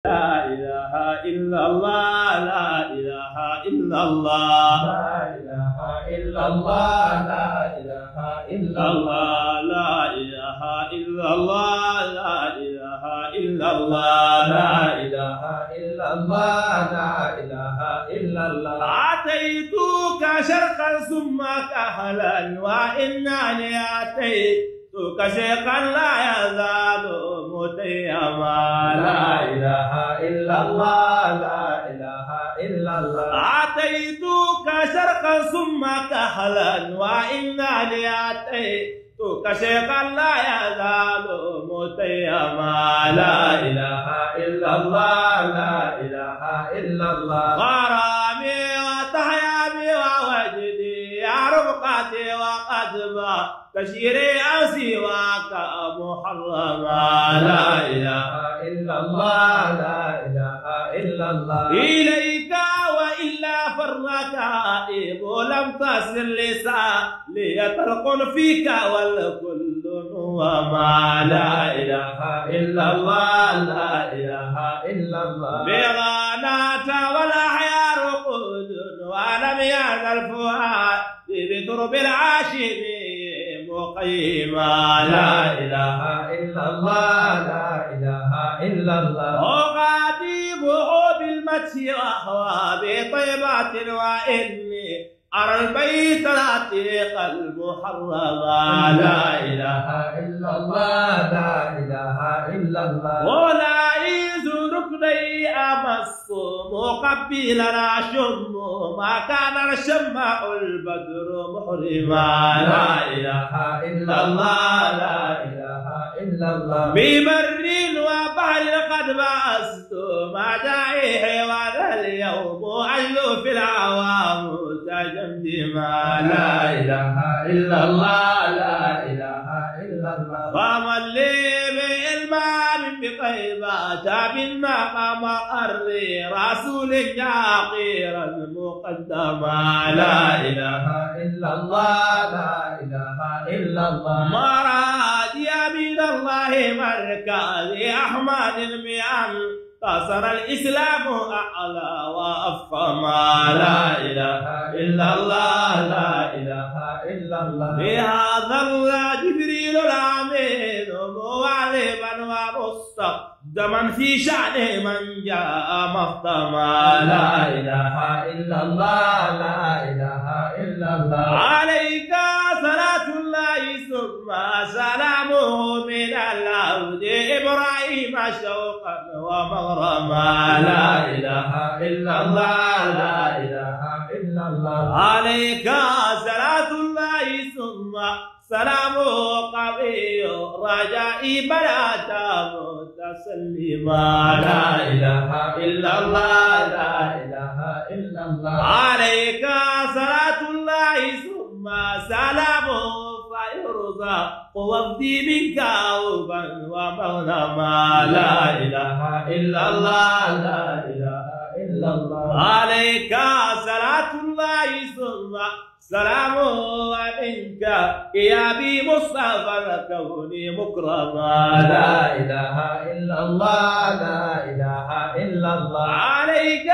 لا إله إلا الله لا إله إلا الله لا إله إلا الله لا إله إلا الله لا إله إلا الله لا إله إلا الله لا إله إلا الله لا إله إلا الله أتيتك شرقا ثم كهلا وإنني أتيتك شيخا لا يزال متيما لا إله إلا الله لا إله إلا الله أتيتك شرقا ثم كهلا وإنني أتيتك شيخا لا يزال متيما لا إله إلا الله لا إله إلا الله غرامي وتحيامي ووجدي يا رفقتي وقدما تشيري أو سواك محرما لا إله إلا الله لا إله إلا الله إليك وإلا فالركائب لم تصل لسالي طلق فيك والكل وما لا إله إلا الله لا إله إلا الله بغانات والأحيار قود ولم يزل فؤاد بترب العاشم مقيما لا إله إلا الله لا إله إلا الله أغاتبه بالمدح وهو بطيبات وإني أرى البيت العتيق المحرما لا إله إلا الله لا إله إلا الله ولايز ركني أمس مقبلا شم ما كان الشمع البدر محرما لا إله إلا الله لا إله إلا الله ببر وبحر قد بأست مدائح وذا اليوم أجل في العوام تجمجما لا إله إلا الله لا إله إلا الله فمن لي بالماء بقيبات بالمقام أري رسول عقيرا مقدما لا إله إلا الله لا إله إلا الله مرادي من الله مركز أحمد المئن قصر الإسلام أعلى وأفخما لا إله إلا الله لا إله إلا الله بهذا جبريل الأمين معلما ومستقدما في شأن من جاء مختما لا إله إلا الله لا إله إلا الله عليك صلاة الله ثم سلامه من العبد إبراهيم شوقا ومغرما لا إله إلا الله لا إله إلا الله عليك صلاة الله ثم سلامه قوي رجائي بلا متسلما لا إله إلا الله لا إله إلا الله عليك صلاة الله ثم سلامه فيرزق وفدي منك عوبا ومغنما لا إله إلا الله لا إله إلا الله عليك صلاة الله ثم سلامه ومنك يا بي مصطفى الكون مكرما لا إله إلا الله لا إله إلا الله عليك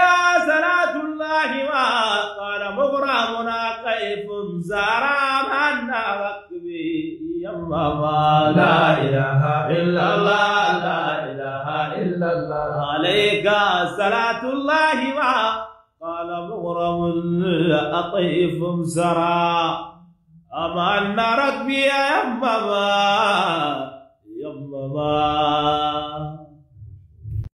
صلاة الله وقال مغرمنا كيف زارا منا ركبي يمما لا إله إلا الله لا إله إلا الله عليك صلاة الله قال مغرم أطيف سرى أما أن ركبي يمما